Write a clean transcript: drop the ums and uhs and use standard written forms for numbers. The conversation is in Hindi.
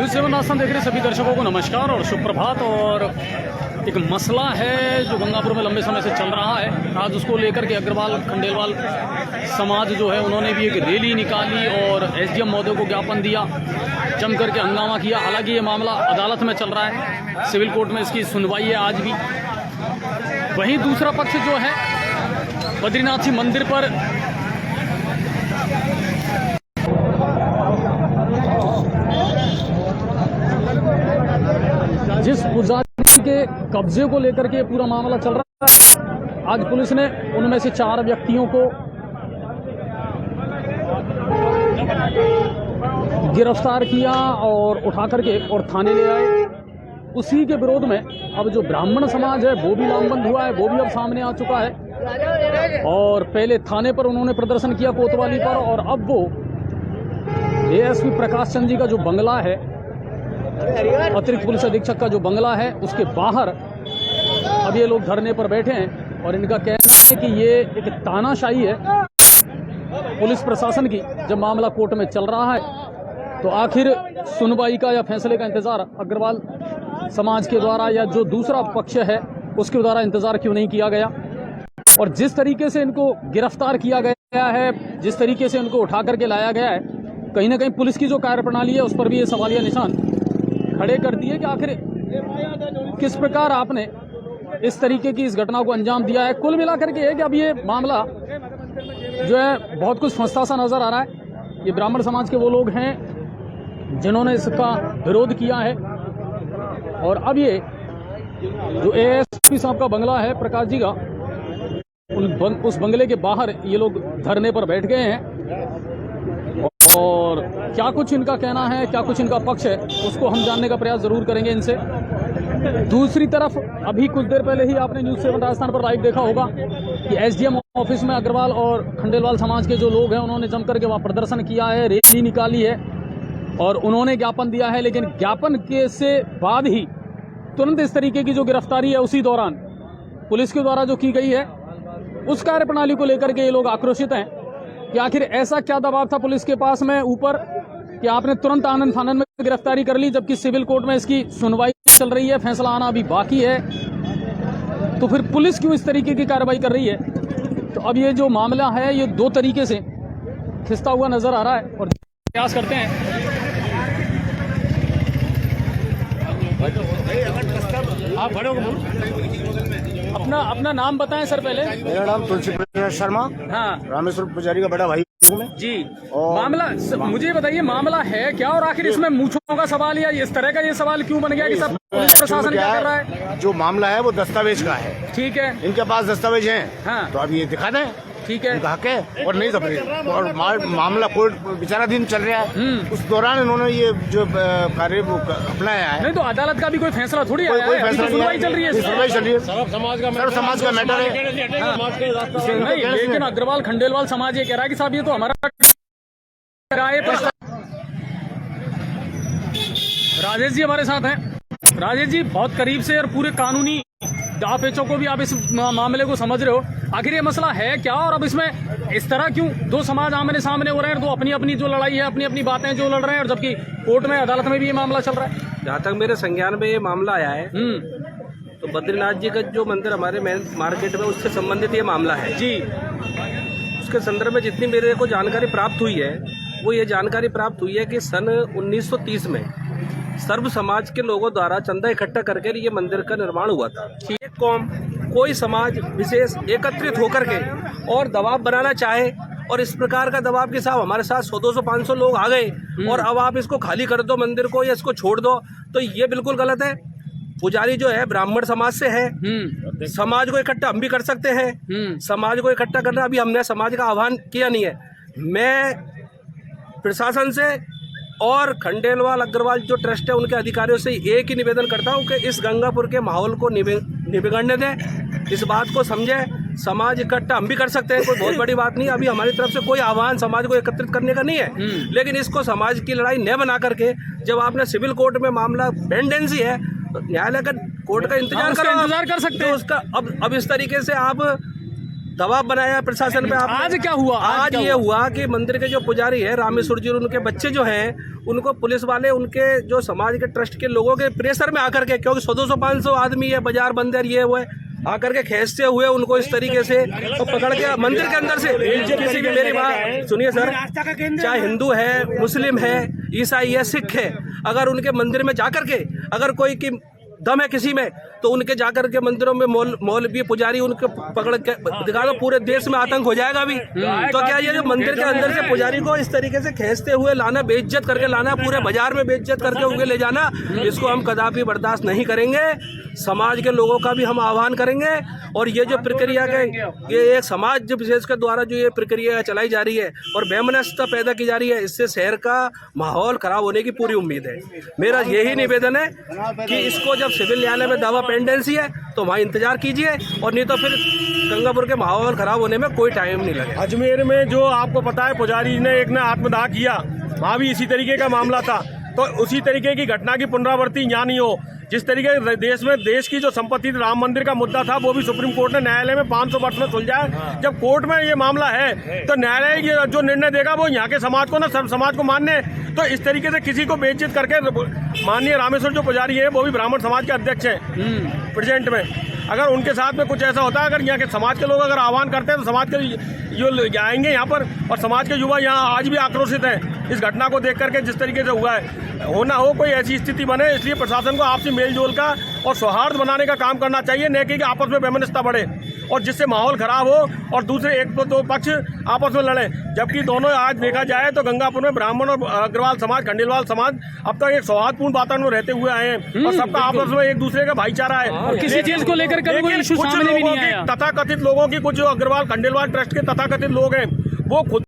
न्यूज़ 7 आसान देख रहे सभी दर्शकों को नमस्कार और सुप्रभात। और एक मसला है जो गंगापुर में लंबे समय से चल रहा है। आज उसको लेकर के अग्रवाल खंडेलवाल समाज जो है उन्होंने भी एक रैली निकाली और एसडीएम महोदय को ज्ञापन दिया, जम करके हंगामा किया। हालांकि ये मामला अदालत में चल रहा है, सिविल कोर्ट में इसकी सुनवाई है आज भी। वहीं दूसरा पक्ष जो है बद्रीनाथ जी मंदिर पर जिस पुजारी के कब्जे को लेकर के पूरा मामला चल रहा है, आज पुलिस ने उनमें से 4 व्यक्तियों को गिरफ्तार किया और उठा करके और थाने ले आए। उसी के विरोध में अब जो ब्राह्मण समाज है वो भी लामबंद हुआ है, वो भी अब सामने आ चुका है। और पहले थाने पर उन्होंने प्रदर्शन किया कोतवाली पर, और अब वो एएसपी प्रकाश चंद जी का जो बंगला है, अतिरिक्त पुलिस अधीक्षक का जो बंगला है, उसके बाहर अब ये लोग धरने पर बैठे हैं। और इनका कहना है कि ये एक तानाशाही है पुलिस प्रशासन की। जब मामला कोर्ट में चल रहा है तो आखिर सुनवाई का या फैसले का इंतजार अग्रवाल समाज के द्वारा या जो दूसरा पक्ष है उसके द्वारा इंतजार क्यों नहीं किया गया। और जिस तरीके से इनको गिरफ्तार किया गया है, जिस तरीके से इनको उठा करके लाया गया है, कहीं ना कहीं पुलिस की जो कार्यप्रणाली है उस पर भी ये सवालिया निशान खड़े कर दिए कि आखिर किस प्रकार आपने इस तरीके की इस घटना को अंजाम दिया है। कुल मिलाकर के है कि अब ये मामला जो है बहुत कुछ फंसता सा नजर आ रहा है। ये ब्राह्मण समाज के वो लोग हैं जिन्होंने इसका विरोध किया है, और अब ये जो एएसपी साहब का बंगला है प्रकाश जी का, उस बंगले के बाहर ये लोग धरने पर बैठ गए हैं। और क्या कुछ इनका कहना है, क्या कुछ इनका पक्ष है, उसको हम जानने का प्रयास जरूर करेंगे इनसे। दूसरी तरफ अभी कुछ देर पहले ही आपने न्यूज़ 7 राजस्थान पर लाइव देखा होगा कि एसडीएम ऑफिस में अग्रवाल और खंडेलवाल समाज के जो लोग हैं उन्होंने जम करके वहाँ प्रदर्शन किया है, रैली निकाली है और उन्होंने ज्ञापन दिया है। लेकिन ज्ञापन के से बाद ही तुरंत इस तरीके की जो गिरफ्तारी है उसी दौरान पुलिस के द्वारा जो की गई है, उस कार्यप्रणाली को लेकर के ये लोग आक्रोशित हैं कि आखिर ऐसा क्या दबाव था पुलिस के पास में ऊपर कि आपने तुरंत आनन फानन में गिरफ्तारी कर ली, जबकि सिविल कोर्ट में इसकी सुनवाई चल रही है, फैसला आना अभी बाकी है। तो फिर पुलिस क्यों इस तरीके की कार्रवाई कर रही है। तो अब ये जो मामला है ये 2 तरीके से खिसता हुआ नजर आ रहा है और प्रयास करते हैं। आप अपना नाम बताएं सर पहले। मेरा नाम तुलसी प्रसाद शर्मा। हाँ, रामेश्वर पुजारी का बड़ा भाई हूँ मैं जी। और मामला मुझे बताइए, मामला है क्या और आखिर इसमें मूंछों का सवाल या इस तरह का ये सवाल क्यों बन गया कि सब पुलिस प्रशासन क्या कर रहा है। जो मामला है वो दस्तावेज का है। ठीक है, इनके पास दस्तावेज हैं। हाँ, तो अब ये दिखा दें, ठीक है, उनका हक है। और नहीं तो फिर और मामला कोर्ट विचाराधीन चल रहा है, उस दौरान इन्होंने ये जो कार्य वो अपनाया है। नहीं तो अदालत का भी कोई फैसला थोड़ी आया है, कोई फैसला नहीं सुनवाई चल रही है, सुनवाई चल रही है। सर्व समाज का मैटर है। नहीं, लेकिन अग्रवाल खंडेलवाल समाज ये कह रहा है कि साहब ये तो हमारा राय। राजेश जी हमारे साथ हैं। राजेश जी बहुत करीब से और पूरे कानूनी दापेचों को भी आप इस मामले को समझ रहे हो, आखिर ये मसला है क्या और अब इसमें इस तरह क्यों 2 समाज आमने सामने हो रहे हैं, 2 अपनी अपनी जो लड़ाई है, अपनी अपनी बातें जो लड़ रहे हैं, और जबकि कोर्ट में अदालत में भी ये मामला चल रहा है। जहाँ तक मेरे संज्ञान में ये मामला आया है तो बद्रीनाथ जी का जो मंदिर हमारे मेन मार्केट में उससे संबंधित ये मामला है जी। उसके संदर्भ में जितनी मेरे को जानकारी प्राप्त हुई है वो ये जानकारी प्राप्त हुई है कि सन 1930 में सर्व समाज के लोगों द्वारा चंदा इकट्ठा करके ये मंदिर का निर्माण हुआ था। एक कौम, कोई समाज विशेष एकत्रित होकर के और दबाव बनाना चाहे और इस प्रकार का दबाव के साथ हमारे साथ 100, 200, 500 लोग आ गए और अब आप इसको खाली कर दो मंदिर को या इसको छोड़ दो, तो ये बिल्कुल गलत है। पुजारी जो है ब्राह्मण समाज से है, समाज को इकट्ठा हम भी कर सकते हैं। समाज को इकट्ठा करना अभी हमने समाज का आह्वान किया नहीं है। मैं प्रशासन से और खंडेलवाल अग्रवाल जो ट्रस्ट है उनके अधिकारियों से एक ही निवेदन करता हूं कि इस गंगापुर के माहौल को निबिगड़ने दें, इस बात को समझें। समाज इकट्ठा हम भी कर सकते हैं, कोई बहुत बड़ी बात नहीं। अभी हमारी तरफ से कोई आह्वान समाज को एकत्रित करने का नहीं है, लेकिन इसको समाज की लड़ाई न बना करके जब आपने सिविल कोर्ट में मामला पेंडेंसी है तो न्यायालय का कोर्ट का इंतजार कर सकते हैं तो उसका अब इस तरीके से आप दबाव बनाया प्रशासन पे। आज क्या हुआ? आज क्या ये हुआ कि मंदिर के जो पुजारी है रामेश्वर जी और उनके बच्चे जो हैं उनको पुलिस वाले उनके जो समाज के ट्रस्ट के लोगों के प्रेशर में आकर के, क्योंकि 100-200-500 आदमी है, बाजार बंद है, ये वो है, आकर के खींचते हुए उनको इस तरीके से तो पकड़ के मंदिर के अंदर से किसी भी, मेरी बात सुनिए सर, चाहे हिंदू है, मुस्लिम है, ईसाई है, सिख है, अगर उनके मंदिर में जाकर के अगर कोई की दम है किसी में तो उनके जाकर के मंदिरों में मौलवी पुजारी उनके पकड़ के दिखा दो, पूरे देश में आतंक हो जाएगा अभी। तो क्या ये जो मंदिर के अंदर से पुजारी को इस तरीके से खींचते हुए लाना, बेइज्जत करके लाना, पूरे बाजार में बेइज्जत करके उनके ले जाना, इसको हम कदापि बर्दाश्त नहीं करेंगे। समाज के लोगों का भी हम आह्वान करेंगे। और ये जो प्रक्रिया के ये एक समाज विशेष के द्वारा जो ये प्रक्रिया चलाई जा रही है और वैमनस्यता पैदा की जा रही है, इससे शहर का माहौल खराब होने की पूरी उम्मीद है। मेरा यही निवेदन है कि इसको जब सिविल न्यायालय में दावा पेंडेंसी है तो वहाँ इंतजार कीजिए, और नहीं तो फिर गंगापुर के माहौल खराब होने में कोई टाइम नहीं लगेगा। अजमेर में जो आपको पता है पुजारी ने एक ने आत्मदाह किया, वहाँ भी इसी तरीके का मामला था। तो उसी तरीके की घटना की पुनरावृत्ति यहाँ नहीं हो। जिस तरीके से देश की जो संपत्ति राम मंदिर का मुद्दा था वो भी सुप्रीम कोर्ट ने न्यायालय में 500 वर्ष में सुलझा है। जब कोर्ट में ये मामला है तो न्यायालय ये जो निर्णय देगा वो यहाँ के समाज को ना सर्व समाज को मान्य। तो इस तरीके से किसी को बेइज्जत करके, माननीय रामेश्वर जो पुजारी है वो भी ब्राह्मण समाज के अध्यक्ष हैं प्रेजेंट में, अगर उनके साथ में कुछ ऐसा होता है, अगर यहाँ के समाज के लोग अगर आह्वान करते हैं तो समाज के जो आएंगे यहाँ पर, और समाज के युवा यहाँ आज भी आक्रोशित हैं इस घटना को देख करके जिस तरीके से हुआ है। हो ना हो कोई ऐसी स्थिति बने, इसलिए प्रशासन को आपसी मेलजोल का और सौहार्द बनाने का काम करना चाहिए, न कि आपस में वैमनस्यता बढ़े और जिससे माहौल खराब हो और दूसरे एक दो पक्ष आपस में लड़े। जबकि दोनों आज देखा जाए तो गंगापुर में ब्राह्मण और अग्रवाल समाज, खंडेलवाल समाज अब तक एक सौहार्दपूर्ण वातावरण में रहते हुए आए हैं और सबका आपस में एक दूसरे का भाईचारा है। और किसी चीज को लेकर कभी कोई इशू सामने भी नहीं आया। तथाकथित लोगों की, कुछ जो अग्रवाल खंडेलवाल ट्रस्ट के तथाकथित लोग हैं वो खुद